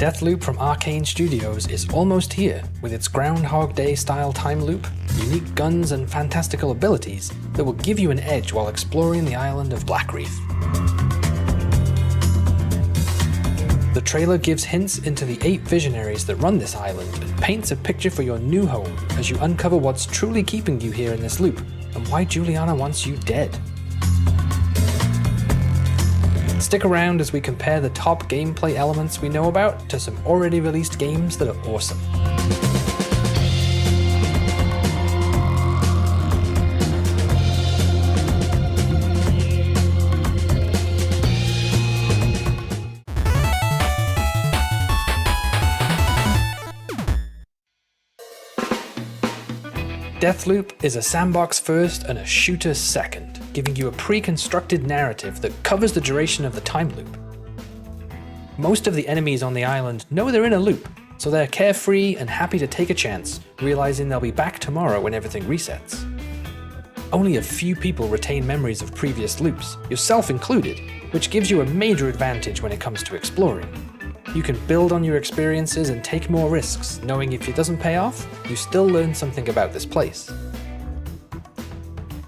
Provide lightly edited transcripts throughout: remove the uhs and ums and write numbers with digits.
Deathloop from Arcane Studios is almost here, with its Groundhog Day style time loop, unique guns and fantastical abilities that will give you an edge while exploring the island of Blackreef. The trailer gives hints into the 8 visionaries that run this island and paints a picture for your new home as you uncover what's truly keeping you here in this loop and why Julianna wants you dead. Stick around as we compare the top gameplay elements we know about to some already released games that are awesome. Deathloop is a sandbox first and a shooter second, giving you a pre-constructed narrative that covers the duration of the time loop. Most of the enemies on the island know they're in a loop, so they're carefree and happy to take a chance, realizing they'll be back tomorrow when everything resets. Only a few people retain memories of previous loops, yourself included, which gives you a major advantage when it comes to exploring. You can build on your experiences and take more risks, knowing if it doesn't pay off, you still learn something about this place.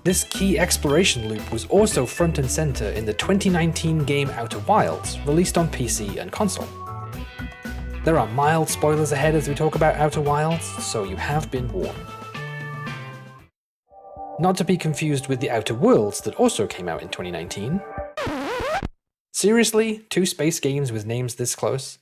This key exploration loop was also front and center in the 2019 game Outer Wilds, released on PC and console. There are mild spoilers ahead as we talk about Outer Wilds, so you have been warned. Not to be confused with the Outer Worlds that also came out in 2019. Seriously, 2 space games with names this close?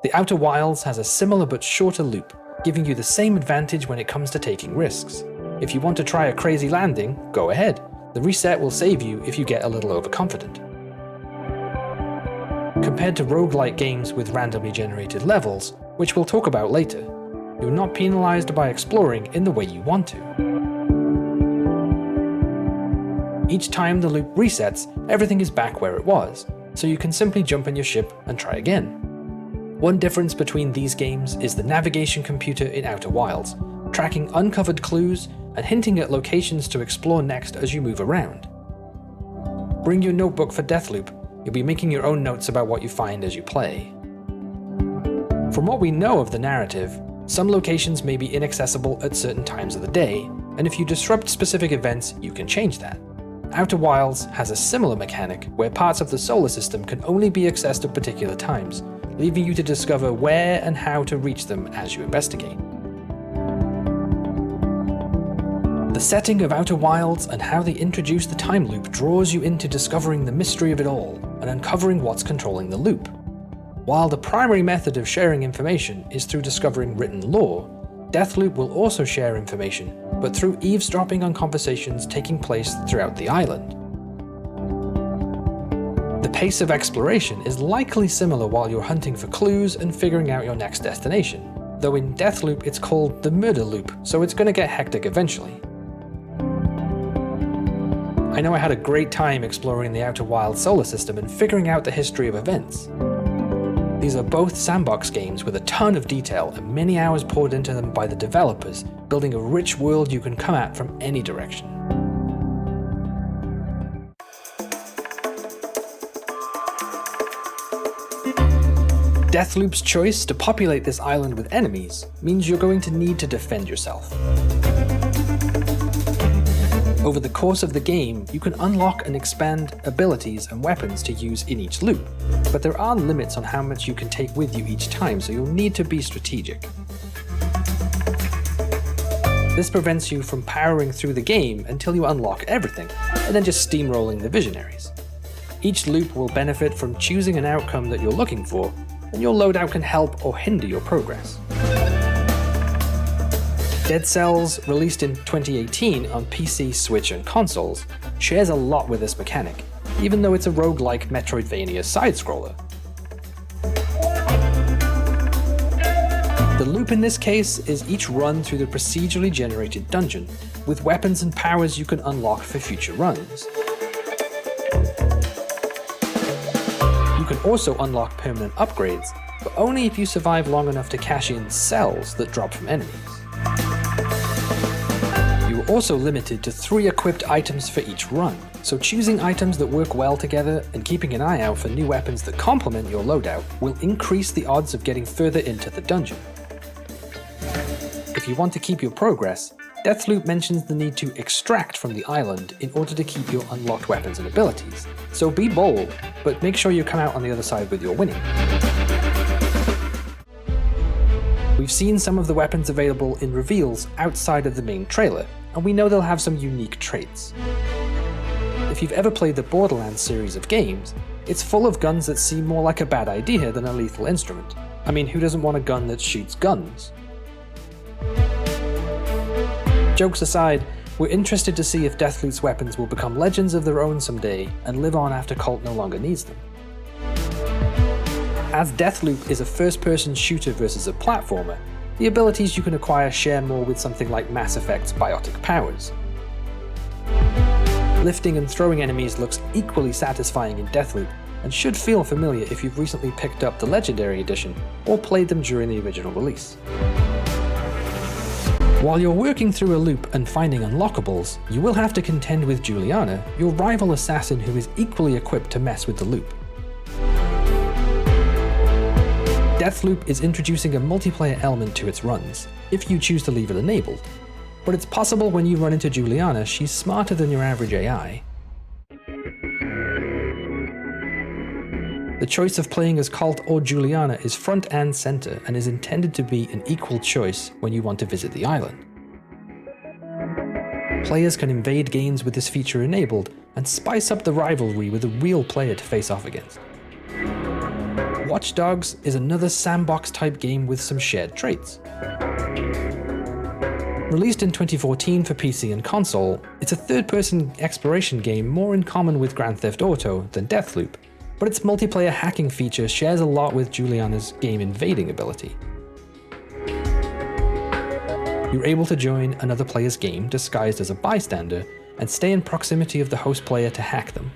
The Outer Wilds has a similar but shorter loop, giving you the same advantage when it comes to taking risks. If you want to try a crazy landing, go ahead. The reset will save you if you get a little overconfident. Compared to roguelike games with randomly generated levels, which we'll talk about later, you're not penalized by exploring in the way you want to. Each time the loop resets, everything is back where it was, so you can simply jump in your ship and try again. One difference between these games is the navigation computer in Outer Wilds, tracking uncovered clues and hinting at locations to explore next as you move around. Bring your notebook for Deathloop, you'll be making your own notes about what you find as you play. From what we know of the narrative, some locations may be inaccessible at certain times of the day, and if you disrupt specific events, you can change that. Outer Wilds has a similar mechanic where parts of the solar system can only be accessed at particular times, leaving you to discover where and how to reach them as you investigate. The setting of Outer Wilds and how they introduce the time loop draws you into discovering the mystery of it all and uncovering what's controlling the loop. While the primary method of sharing information is through discovering written lore, Deathloop will also share information, but through eavesdropping on conversations taking place throughout the island. The pace of exploration is likely similar while you're hunting for clues and figuring out your next destination, though in Deathloop it's called the murder loop, so it's going to get hectic eventually. I know I had a great time exploring the Outer Wilds solar system and figuring out the history of events. These are both sandbox games with a ton of detail and many hours poured into them by the developers, building a rich world you can come at from any direction. Deathloop's choice to populate this island with enemies means you're going to need to defend yourself. Over the course of the game, you can unlock and expand abilities and weapons to use in each loop, but there are limits on how much you can take with you each time, so you'll need to be strategic. This prevents you from powering through the game until you unlock everything, and then just steamrolling the visionaries. Each loop will benefit from choosing an outcome that you're looking for, and your loadout can help or hinder your progress. Dead Cells, released in 2018 on PC, Switch, and consoles, shares a lot with this mechanic, even though it's a roguelike Metroidvania side-scroller. The loop in this case is each run through the procedurally generated dungeon, with weapons and powers you can unlock for future runs. You can also unlock permanent upgrades, but only if you survive long enough to cash in cells that drop from enemies. You're also limited to 3 equipped items for each run, so choosing items that work well together and keeping an eye out for new weapons that complement your loadout will increase the odds of getting further into the dungeon. If you want to keep your progress, Deathloop mentions the need to extract from the island in order to keep your unlocked weapons and abilities. So be bold, but make sure you come out on the other side with your winning. We've seen some of the weapons available in reveals outside of the main trailer, and we know they'll have some unique traits. If you've ever played the Borderlands series of games, it's full of guns that seem more like a bad idea than a lethal instrument. I mean, who doesn't want a gun that shoots guns? Jokes aside, we're interested to see if Deathloop's weapons will become legends of their own someday and live on after Cult no longer needs them. As Deathloop is a first-person shooter versus a platformer, the abilities you can acquire share more with something like Mass Effect's biotic powers. Lifting and throwing enemies looks equally satisfying in Deathloop, and should feel familiar if you've recently picked up the Legendary Edition or played them during the original release. While you're working through a loop and finding unlockables, you will have to contend with Julianna, your rival assassin who is equally equipped to mess with the loop. Deathloop is introducing a multiplayer element to its runs, if you choose to leave it enabled, but it's possible when you run into Julianna she's smarter than your average AI. The choice of playing as Colt or Julianna is front and center and is intended to be an equal choice when you want to visit the island. Players can invade games with this feature enabled and spice up the rivalry with a real player to face off against. Watch Dogs is another sandbox-type game with some shared traits. Released in 2014 for PC and console, it's a third-person exploration game more in common with Grand Theft Auto than Deathloop, but its multiplayer hacking feature shares a lot with Julianna's game invading ability. You're able to join another player's game disguised as a bystander and stay in proximity of the host player to hack them.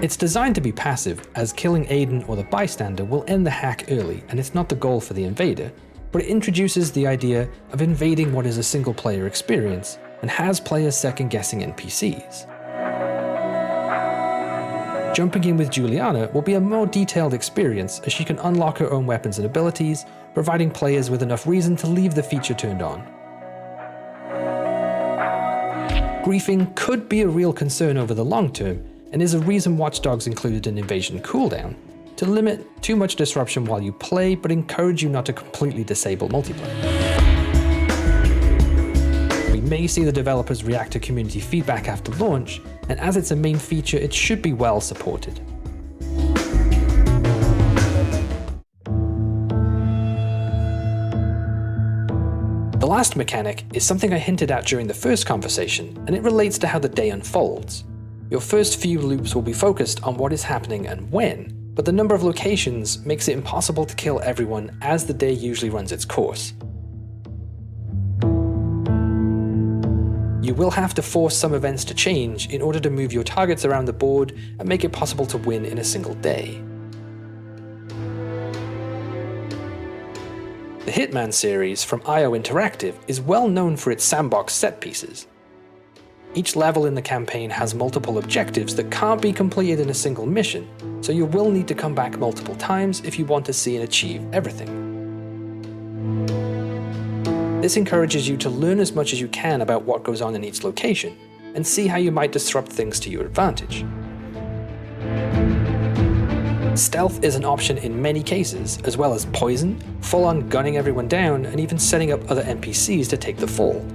It's designed to be passive, as killing Aiden or the bystander will end the hack early and it's not the goal for the invader, but it introduces the idea of invading what is a single player experience and has players second-guessing NPCs. Jumping in with Julianna will be a more detailed experience as she can unlock her own weapons and abilities, providing players with enough reason to leave the feature turned on. Griefing could be a real concern over the long term, and is a reason Watch Dogs included an invasion cooldown, to limit too much disruption while you play but encourage you not to completely disable multiplayer. We may see the developers react to community feedback after launch, and as it's a main feature, it should be well supported. The last mechanic is something I hinted at during the first conversation, and it relates to how the day unfolds. Your first few loops will be focused on what is happening and when, but the number of locations makes it impossible to kill everyone as the day usually runs its course. You will have to force some events to change in order to move your targets around the board and make it possible to win in a single day. The Hitman series from IO Interactive is well known for its sandbox set pieces. Each level in the campaign has multiple objectives that can't be completed in a single mission, so you will need to come back multiple times if you want to see and achieve everything. This encourages you to learn as much as you can about what goes on in each location, and see how you might disrupt things to your advantage. Stealth is an option in many cases, as well as poison, full-on gunning everyone down, and even setting up other NPCs to take the fall.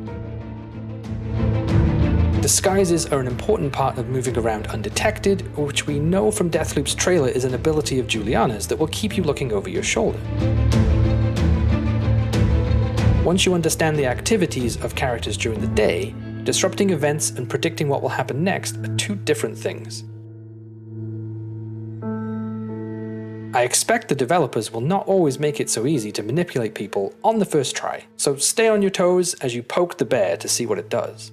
Disguises are an important part of moving around undetected, which we know from Deathloop's trailer is an ability of Julianna's that will keep you looking over your shoulder. Once you understand the activities of characters during the day, disrupting events and predicting what will happen next are two different things. I expect the developers will not always make it so easy to manipulate people on the first try, so stay on your toes as you poke the bear to see what it does.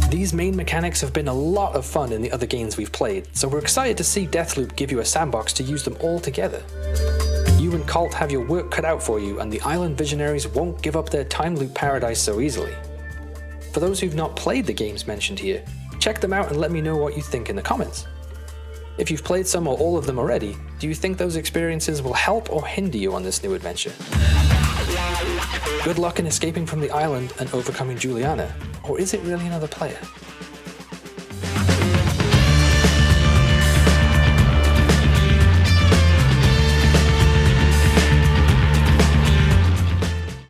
These main mechanics have been a lot of fun in the other games we've played, so we're excited to see Deathloop give you a sandbox to use them all together. You and Colt have your work cut out for you, and the island visionaries won't give up their time loop paradise so easily. For those who've not played the games mentioned here, check them out and let me know what you think in the comments. If you've played some or all of them already, do you think those experiences will help or hinder you on this new adventure? Good luck in escaping from the island and overcoming Julianna, or is it really another player?